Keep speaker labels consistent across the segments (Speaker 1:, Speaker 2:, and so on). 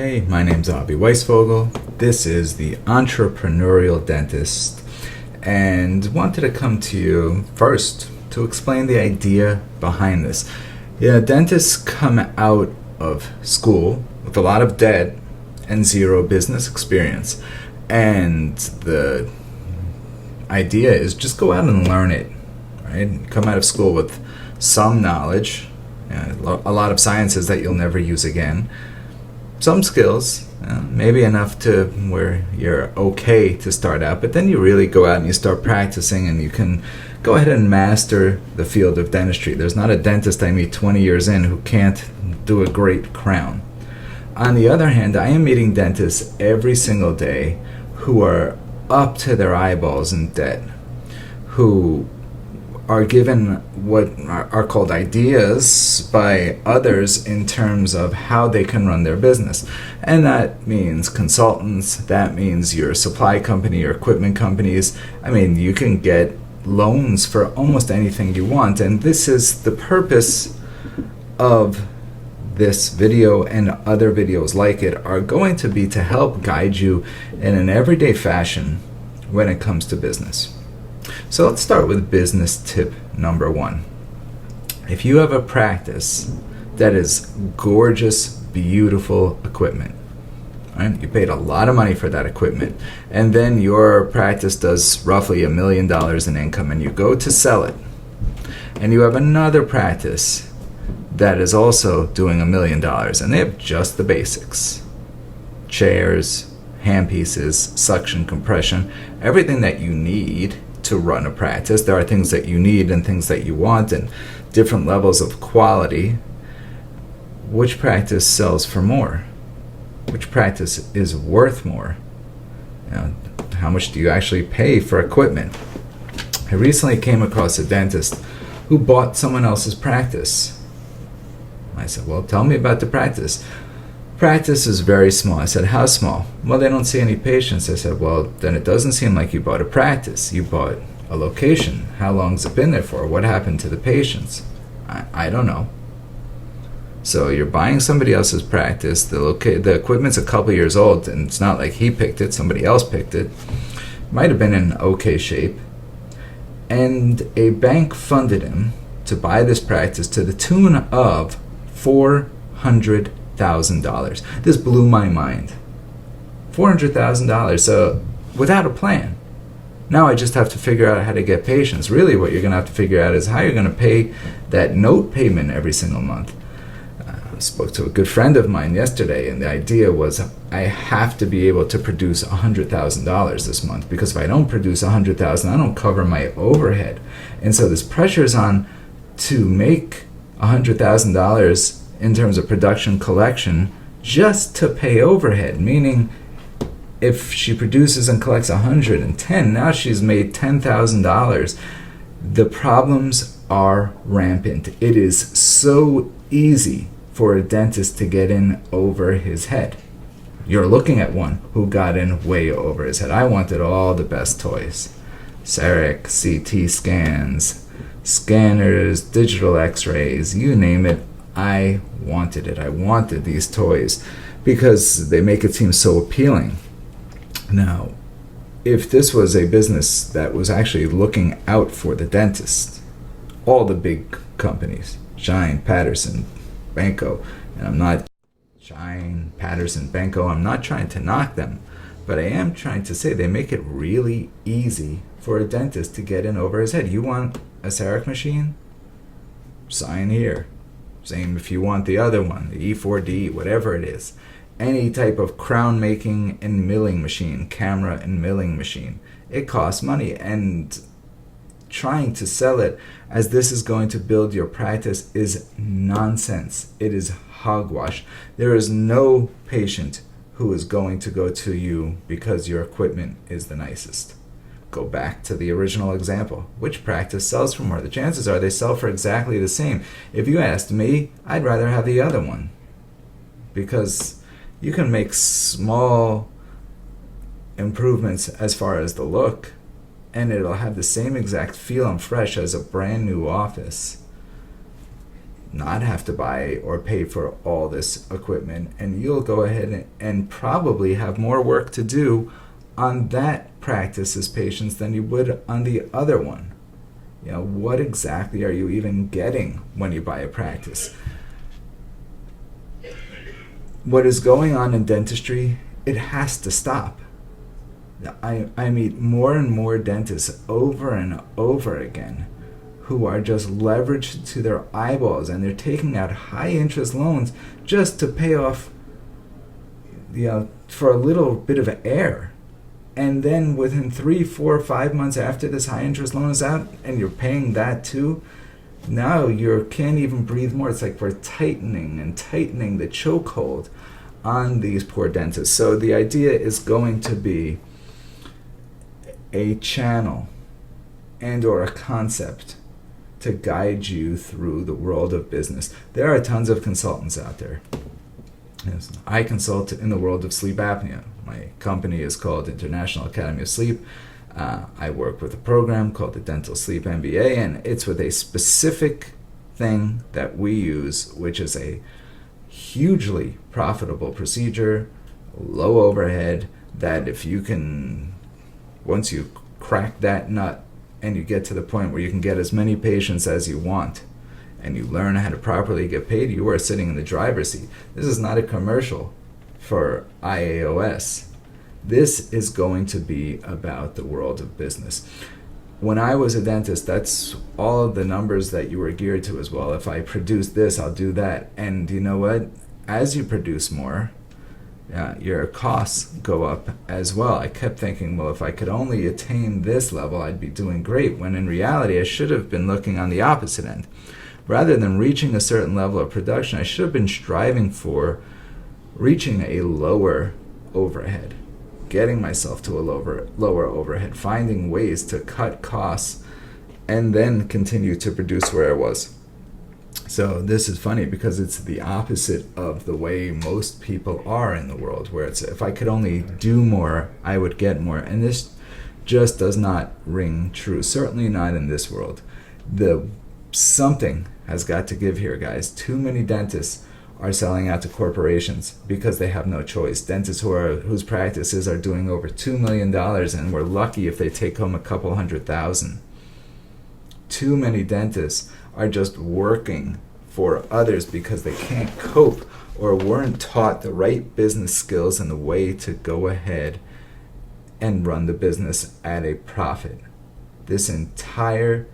Speaker 1: Hey, my name's Avi Weisfogel. This is the Entrepreneurial Dentist, and wanted to come to you first to explain the idea behind this. Yeah, dentists come out of school with a lot of debt and zero business experience, and the idea is just go out and learn it, right? Come out of school with some knowledge, a lot of sciences that you'll never use again, some skills, maybe enough to where you're okay to start out, but then you really go out and you start practicing and you can go ahead and master the field of dentistry. There's not a dentist I meet 20 years in who can't do a great crown. On the other hand, I am meeting dentists every single day who are up to their eyeballs in debt, who are given what are called ideas by others in terms of how they can run their business. And that means consultants, that means your supply company, your equipment companies. I mean, you can get loans for almost anything you want. And this is the purpose of this video, and other videos like it are going to be to help guide you in an everyday fashion when it comes to business. So let's start with business tip number one. If you have a practice that is gorgeous, beautiful equipment, right? You paid a lot of money for that equipment, and then your practice does roughly $1 million in income, and you go to sell it, and you have another practice that is also doing $1 million, and they have just the basics: chairs, handpieces, suction, compression, everything that you need to run a practice. There are things that you need and things that you want and different levels of quality. Which practice sells for more? Which practice is worth more? How much do you actually pay for equipment? I recently came across a dentist who bought someone else's practice. I said, well, tell me about the practice. Practice is very small. I said, how small? Well, they don't see any patients. I said, well, then it doesn't seem like you bought a practice. You bought a location. How long's it been there for? What happened to the patients? I don't know. So you're buying somebody else's practice. The equipment's a couple years old, and it's not like he picked it. Somebody else picked it. Might have been in okay shape. And a bank funded him to buy this practice to the tune of $400,000. This blew my mind. $400,000. So without a plan. Now I just have to figure out how to get patients. Really what you're going to have to figure out is how you're going to pay that note payment every single month. I spoke to a good friend of mine yesterday, and the idea was I have to be able to produce $100,000 this month, because if I don't produce $100,000, I don't cover my overhead. And so this pressure is on to make $100,000 in terms of production collection just to pay overhead, meaning if she produces and collects 110, now she's made $10,000. The problems are rampant. It is so easy for a dentist to get in over his head. You're looking at one who got in way over his head. I wanted all the best toys. CEREC, CT scans, scanners, digital x-rays, you name it. I wanted it. I wanted these toys because they make it seem so appealing. Now, if this was a business that was actually looking out for the dentist, all the big companies, Shine, Patterson, Benko, and I'm not trying to knock them, but I am trying to say they make it really easy for a dentist to get in over his head. You want a CEREC machine? Sign here. Same if you want the other one, the E4D, whatever it is. Any type of crown making and milling machine, camera and milling machine. It costs money, and trying to sell it as this is going to build your practice is nonsense. It is hogwash. There is no patient who is going to go to you because your equipment is the nicest. Go back to the original example. Which practice sells for more? The chances are they sell for exactly the same. If you asked me, I'd rather have the other one, because you can make small improvements as far as the look, and it'll have the same exact feel and fresh as a brand new office. not have to buy or pay for all this equipment, and you'll go ahead and probably have more work to do on that practice's patients than you would on the other one. What exactly are you even getting when you buy a practice? What is going on in dentistry, it has to stop. I meet more and more dentists over and over again who are just leveraged to their eyeballs, and they're taking out high interest loans just to pay off for a little bit of air. And then within 3, 4, 5 months after this high interest loan is out and you're paying that too, now you can't even breathe more. It's like we're tightening the chokehold on these poor dentists. So the idea is going to be a channel and or a concept to guide you through the world of business. There are tons of consultants out there. Yes, I consult in the world of sleep apnea. My company is called International Academy of Sleep. I work with a program called the Dental Sleep MBA, and it's with a specific thing that we use, which is a hugely profitable procedure, low overhead, that if you can, once you crack that nut and you get to the point where you can get as many patients as you want, and you learn how to properly get paid, you are sitting in the driver's seat. This is not a commercial for IAOS. This is going to be about the world of business. When I was a dentist, that's all of the numbers that you were geared to as well. If I produce this, I'll do that. And you know what? As you produce more, your costs go up as well. I kept thinking, well, if I could only attain this level, I'd be doing great, when in reality, I should have been looking on the opposite end. Rather than reaching a certain level of production, I should have been striving for reaching a lower overhead, getting myself to a lower overhead, finding ways to cut costs, and then continue to produce where I was. So this is funny because it's the opposite of the way most people are in the world, where it's, if I could only do more, I would get more. And this just does not ring true, certainly not in this world. Something has got to give here, guys. Too many dentists are selling out to corporations because they have no choice. Dentists whose practices are doing over $2 million, and we're lucky if they take home a couple $100,000. Too many dentists are just working for others because they can't cope or weren't taught the right business skills and the way to go ahead and run the business at a profit. This entire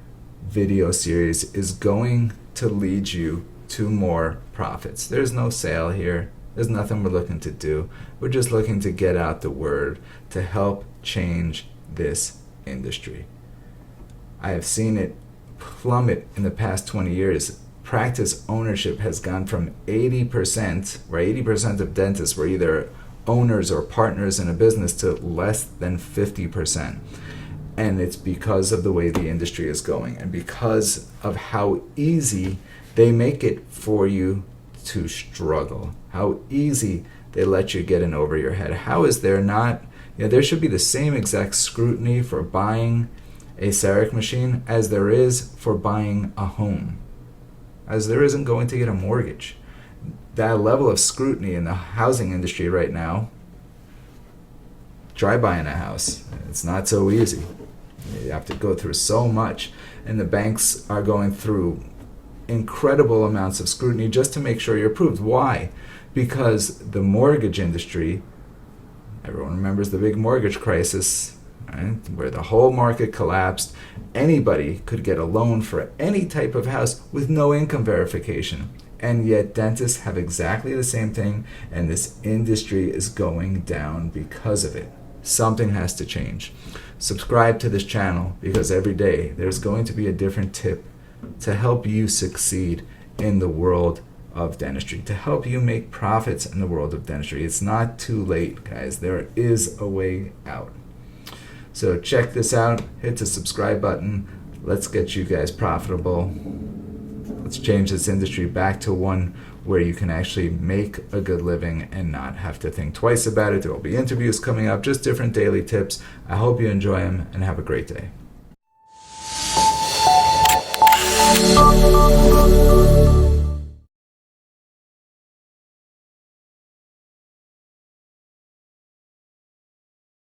Speaker 1: video series is going to lead you to more profits. There's no sale here. There's nothing we're looking to do. We're just looking to get out the word to help change this industry. I have seen it plummet in the past 20 years. Practice ownership has gone from 80%, where 80% of dentists were either owners or partners in a business, to less than 50%. And it's because of the way the industry is going, and because of how easy they make it for you to struggle, how easy they let you get in over your head. How is there not, there should be the same exact scrutiny for buying a CEREC machine as there is for buying a home, as there isn't going to get a mortgage. That level of scrutiny in the housing industry right now, try buying a house. It's not so easy. You have to go through so much, and the banks are going through incredible amounts of scrutiny just to make sure you're approved. Why? Because the mortgage industry, everyone remembers the big mortgage crisis, right, where the whole market collapsed. Anybody could get a loan for any type of house with no income verification. And yet dentists have exactly the same thing, and this industry is going down because of it. Something has to change. Subscribe to this channel, because every day there's going to be a different tip to help you succeed in the world of dentistry, to help you make profits in the world of dentistry. It's not too late, guys. There is a way out. So check this out. Hit the subscribe button. Let's get you guys profitable. Let's change this industry back to one where you can actually make a good living and not have to think twice about it. There will be interviews coming up, just different daily tips. I hope you enjoy them, and have a great day.